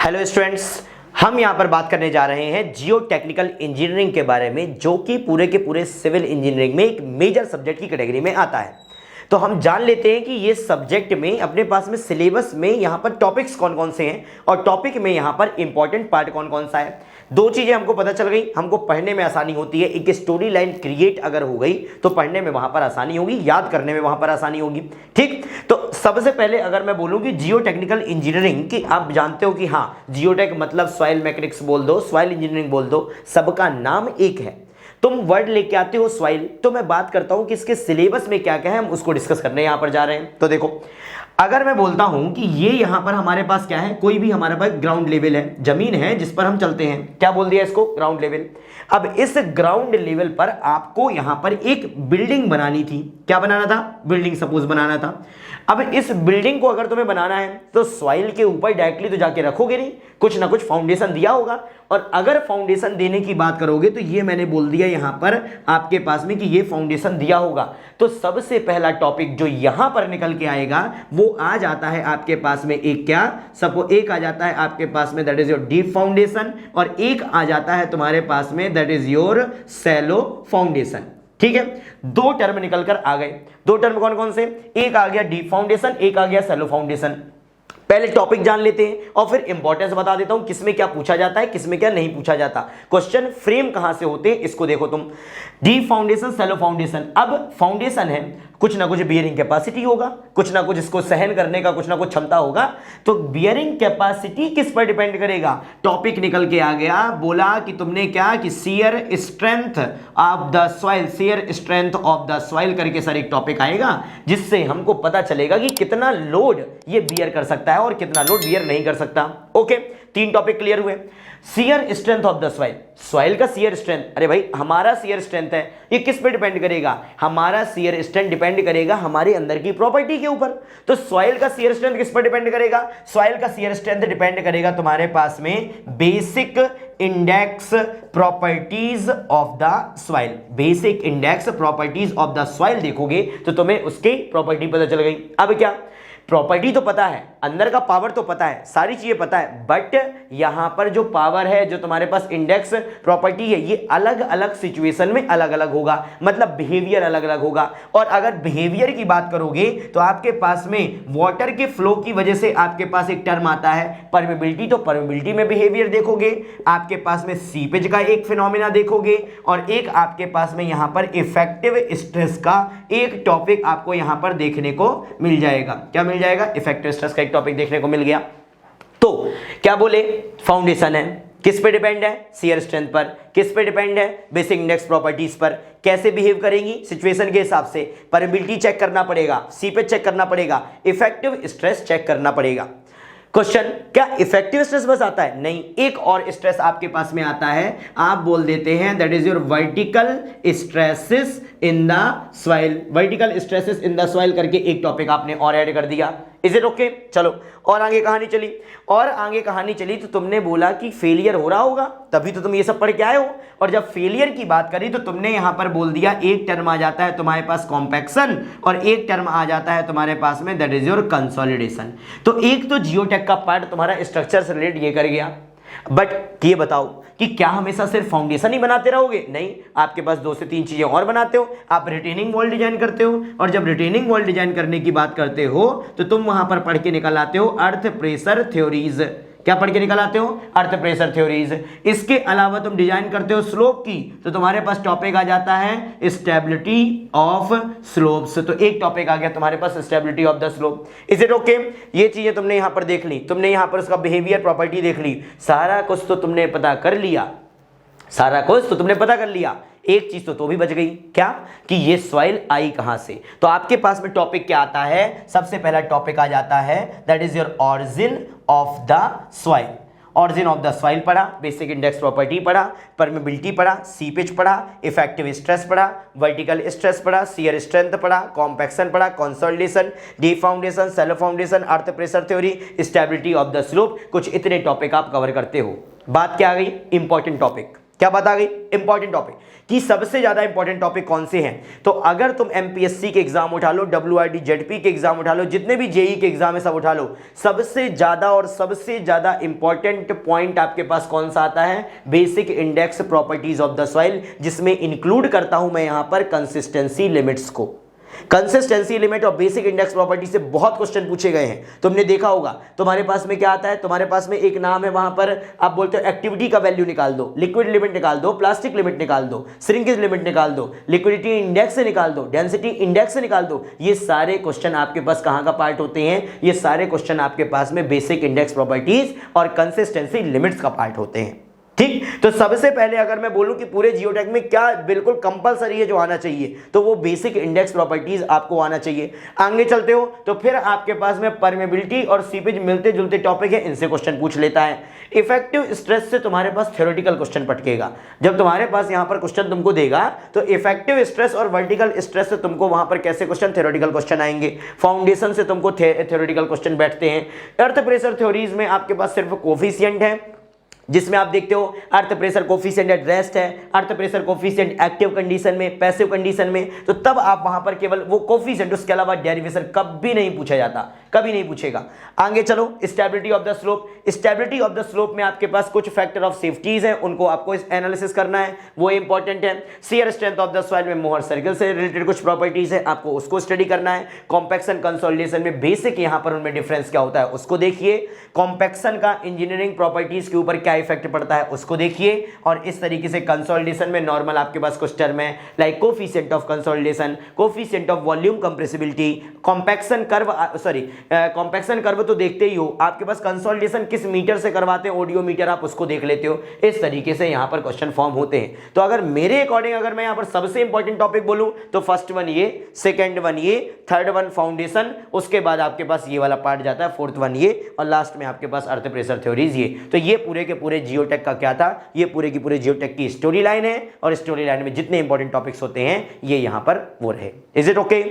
Hello students, हम यहाँ पर बात करने जा रहे हैं जियो टेक्निकल इंजीनियरिंग के बारे में, जो कि पूरे के पूरे सिविल इंजीनियरिंग में एक मेजर सब्जेक्ट की कैटेगरी में आता है। तो हम जान लेते हैं कि ये सब्जेक्ट में अपने पास में सिलेबस में यहाँ पर टॉपिक्स कौन कौन से हैं और टॉपिक में यहाँ पर इंपॉर्टेंट पार्ट कौन कौन सा है। दो चीजें हमको पता चल गई, हमको पढ़ने में आसानी होती है। एक स्टोरी लाइन क्रिएट अगर हो गई तो पढ़ने में वहां पर आसानी होगी, याद करने में वहां पर आसानी होगी। ठीक, तो सबसे पहले अगर मैं बोलूं कि जियो टेक्निकल इंजीनियरिंग की, आप जानते हो कि हाँ, जियोटेक मतलब सॉइल मैकेनिक्स बोल दो, सॉइल इंजीनियरिंग बोल दो, सबका नाम एक है। तुम वर्ड लेके आते हो सॉइल, तो मैं बात करता हूं कि इसके सिलेबस में क्या क्या है, हम उसको डिस्कस करने यहां पर जा रहे हैं। तो देखो, अगर मैं बोलता हूं कि ये यहां पर हमारे पास क्या है, कोई भी हमारे पास ग्राउंड लेवल है, जमीन है जिस पर हम चलते हैं, क्या बोल दिया इसको, ग्राउंड लेवल। अब इस ग्राउंड लेवल पर आपको यहां पर एक बिल्डिंग बनानी थी। क्या बनाना था, बिल्डिंग सपोज बनाना था। अब इस बिल्डिंग को अगर तुम्हें बनाना है तो सॉइल के ऊपर डायरेक्टली तो जाके रखोगे नहीं, कुछ ना कुछ फाउंडेशन दिया होगा। और अगर फाउंडेशन देने की बात करोगे तो ये मैंने बोल दिया यहां पर आपके पास में कि ये फाउंडेशन दिया होगा। तो सबसे पहला टॉपिक जो यहां पर निकल के आएगा वो आ जाता है आपके पास में एक, क्या सपोज एक आ जाता है आपके पास में that is your deep foundation, और एक आ जाता है तुम्हारे पास में that is your shallow foundation. ठीक है, दो टर्म निकल कर आ गए। दो टर्म कौन कौन से, एक आ गया डीप फाउंडेशन, एक आ गया शैलो फाउंडेशन। पहले टॉपिक जान लेते हैं और फिर इंपॉर्टेंस बता देता हूं, किसमें क्या पूछा जाता है, किसमें क्या नहीं पूछा जाता, क्वेश्चन फ्रेम कहां से होते हैं इसको देखो तुम। Deep foundation, shallow foundation. अब फाउंडेशन है, कुछ ना कुछ बियरिंग कैपेसिटी होगा, कुछ ना कुछ इसको सहन करने का कुछ ना कुछ क्षमता होगा। तो बियरिंग कैपेसिटी किस पर डिपेंड करेगा, टॉपिक निकल के आ गया, बोला कि तुमने क्या कि shear strength of the soil, shear strength of the soil करके सर एक टॉपिक आएगा, जिससे हमको पता चलेगा कि कितना लोड ये बियर कर सकता है और कितना लोड बियर नहीं कर सकता। ओके, तीन टॉपिक क्लियर हुए। Shear strength of the soil, soil का शियर स्ट्रेंथ, अरे भाई हमारा शियर स्ट्रेंथ है, ये किस पे डिपेंड करेगा, हमारा शियर स्ट्रेंथ डिपेंड करेगा हमारे अंदर की प्रॉपर्टी के ऊपर। तो सॉइल का शियर स्ट्रेंथ किस पर डिपेंड करेगा, सॉइल का शियर स्ट्रेंथ डिपेंड करेगा तुम्हारे पास में basic index properties of the soil. Basic index properties of the soil देखोगे तो तुम्हें उसकी प्रॉपर्टी पता चल गई। अब क्या, प्रॉपर्टी तो पता है, अंदर का पावर तो पता है, सारी चीजें पता है, बट यहां पर जो पावर है, जो तुम्हारे पास इंडेक्स प्रॉपर्टी है, ये अलग अलग सिचुएशन में अलग अलग होगा, मतलब बिहेवियर अलग अलग होगा। और अगर बिहेवियर की बात करोगे तो आपके पास में वाटर के फ्लो की वजह से आपके पास एक टर्म आता है परमेबिलिटी। तो परमेबिलिटी में बिहेवियर देखोगे, आपके पास में सीपेज का एक फिनोमिना देखोगे, और एक आपके पास में यहां पर इफेक्टिव स्ट्रेस का एक टॉपिक आपको यहां पर देखने को मिल जाएगा। क्या मिल जाएगा, इफेक्टिव स्ट्रेस का एक टॉपिक देखने को मिल गया। तो क्या बोले, फाउंडेशन है, किस पे डिपेंड है, शियर स्ट्रेंथ पर, किस पे डिपेंड है, बेसिक इंडेक्स प्रॉपर्टीज पर, कैसे बिहेव करेंगी सिचुएशन के हिसाब से, परमेबिलिटी चेक करना पड़ेगा, सीपेज चेक करना पड़ेगा, इफेक्टिव स्ट्रेस चेक करना पड़ेगा। क्वेश्चन, क्या इफेक्टिव स्ट्रेस बस आता है, नहीं, एक और स्ट्रेस आपके पास में आता है, आप बोल देते हैं that is your vertical stresses in the soil. Vertical stresses in the soil करके एक टॉपिक आपने और ऐड कर दिया। इज इट ओके, चलो और आगे कहानी चली, और आगे कहानी चली तो तुमने बोला कि फेलियर हो रहा होगा, तभी तो तुम ये सब पढ़ के आए हो। और जब फेलियर की बात करी तो तुमने यहां पर बोल दिया, एक टर्म आ जाता है तुम्हारे पास कॉम्पैक्शन, और एक टर्म आ जाता है तुम्हारे पास में दैट इज योर कंसोलिडेशन। तो एक तो जियोटेक का पार्ट तुम्हारा स्ट्रक्चर से रिलेटेड ये कर गया। बट ये बताओ कि क्या हमेशा सिर्फ फाउंडेशन ही बनाते रहोगे, नहीं, आपके पास दो से तीन चीजें और बनाते हो। आप रिटेनिंग वॉल डिजाइन करते हो, और जब रिटेनिंग वॉल डिजाइन करने की बात करते हो तो तुम वहां पर पढ़ के निकल आते हो अर्थ प्रेशर थ्योरीज। क्या पढ़ के निकल आते हो, अर्थ प्रेशर थ्योरीज। इसके अलावा तुम डिजाइन करते हो स्लोप की, तो तुम्हारे पास टॉपिक आ जाता है स्टेबिलिटी ऑफ स्लोप्स। तो एक टॉपिक आ गया तुम्हारे पास stability of the slope. Is it okay, ये चीजें तुमने यहां पर देख ली, तुमने यहां पर उसका बिहेवियर प्रॉपर्टी देख ली, सारा कुछ तो तुमने पता कर लिया, सारा कुछ तो तुमने पता कर लिया। एक चीज तो भी बच गई, क्या कि ये सॉइल आई कहां से। तो आपके पास में टॉपिक क्या आता है, सबसे पहला टॉपिक आ जाता है that is your origin of the soil. Origin of the soil पढ़ा, बेसिक इंडेक्स प्रॉपर्टी पढ़ा, परमेबिलिटी पढ़ा, सीपेज पढ़ा, इफेक्टिव स्ट्रेस पढ़ा, वर्टिकल स्ट्रेस पढ़ा, शियर स्ट्रेंथ पढ़ा, कॉम्पैक्शन पढ़ा, consolidation, deep foundation, shallow foundation, earth pressure theory, stability of the slope. कुछ इतने टॉपिक आप कवर करते हो। बात क्या आ गई, इंपॉर्टेंट टॉपिक। क्या बात आ गई? इंपॉर्टेंट टॉपिक कि सबसे ज्यादा इंपॉर्टेंट टॉपिक कौन से हैं। तो अगर तुम एमपीएससी के एग्जाम उठा लो, डब्ल्यूआईडी जेडपी के एग्जाम उठा लो, जितने भी जेई के एग्जाम है सब उठा लो, सबसे ज्यादा इंपॉर्टेंट पॉइंट आपके पास कौन सा आता है? Basic index properties of the soil, जिसमें इंक्लूड करता हूं मैं यहां पर कंसिस्टेंसी लिमिट्स को। कंसिस्टेंसी लिमिट और बेसिक इंडेक्स प्रॉपर्टी से बहुत क्वेश्चन पूछे गए हैं, तुमने देखा होगा। तुम्हारे पास में क्या आता है? तुम्हारे पास में एक नाम है, वहां पर आप बोलते हो एक्टिविटी का वैल्यू निकाल दो, लिक्विड लिमिट निकाल दो, प्लास्टिक लिमिट निकाल दो, श्रिंकेज लिमिट निकाल दो, लिक्विडिटी इंडेक्स से निकाल दो, डेंसिटी इंडेक्स से निकाल दो। ये सारे क्वेश्चन आपके पास कहां का पार्ट होते हैं? ये सारे क्वेश्चन आपके पास में बेसिक इंडेक्स प्रॉपर्टीज और कंसिस्टेंसी लिमिट्स का पार्ट होते हैं। ठीक, तो सबसे पहले अगर मैं बोलूं कि पूरे जियोटेक में क्या बिल्कुल कंपलसरी है जो आना चाहिए, तो वो बेसिक इंडेक्स प्रॉपर्टीज आपको आना चाहिए। आगे चलते हो तो फिर आपके पास में परमेबिलिटी और सीपेज मिलते जुलते टॉपिक है, इनसे क्वेश्चन पूछ लेता है। इफेक्टिव स्ट्रेस से तुम्हारे पास थ्योरेटिकल क्वेश्चन पटकेगा। जब तुम्हारे पास यहां पर क्वेश्चन तुमको देगा तो इफेक्टिव स्ट्रेस और वर्टिकल स्ट्रेस से तुमको वहां पर कैसे क्वेश्चन? थ्योरेटिकल क्वेश्चन आएंगे। फाउंडेशन से तुमको थ्योरेटिकल क्वेश्चन बैठते हैं। अर्थ प्रेशर थ्योरीज में आपके पास सिर्फ कोफिशिएंट है, जिसमें आप देखते हो earth pressure coefficient at rest है, earth pressure coefficient active condition में, पैसिव कंडीशन में, तो तब आप वहां पर केवल वो कोफिशिएंट, उसके अलावा डेरिवेशन कभी नहीं पूछा जाता, कभी नहीं पूछेगा। आगे चलो, stability of the slope. Stability of the slope में आपके पास कुछ फैक्टर ऑफ सेफ्टीज हैं, उनको आपको एनालिसिस करना है, वो इंपॉर्टेंट है। Shear strength of the soil में मोहर सर्कल से रिलेटेड कुछ प्रॉपर्टीज है, आपको उसको स्टडी करना है। कॉम्पैक्शन कंसोलिडेशन में बेसिक यहां पर उनमें डिफरेंस क्या होता है उसको देखिए। कॉम्पैक्शन का इंजीनियरिंग प्रॉपर्टीज के ऊपर क्या इफेक्ट पड़ता है उसको देखिए। और इस तरीके से कंसोलिडेशन में नॉर्मल आपके पास कुछ टर्म है, like coefficient of consolidation, coefficient of volume compressibility, compaction curve, compaction curve तो देखते ही हो। आपके पास कंसोलिडेशन किस मीटर से करवाते हैं, ऑडियोमीटर, आप उसको देख लेते हो। इस तरीके से यहां पर क्वेश्चन फॉर्म होते हैं। तो अगर मेरे अकॉर्डिंग अगर मैं यहां पर सबसे इंपॉर्टेंट टॉपिक बोलूं तो फर्स्ट वन ये, सेकंड वन ये, थर्ड वन फाउंडेशन, उसके बाद आपके पास ये वाला पार्ट जाता है, फोर्थ वन ये, और लास्ट में आपके पास अर्थ प्रेशर थ्योरीज ये। तो ये पूरे के पूरे जियोटेक का क्या था? ये पूरे की पूरे जियोटेक की स्टोरी लाइन है, और स्टोरी लाइन में जितने इंपॉर्टेंट टॉपिक्स होते हैं ये यहां पर वो रहे। Is it okay?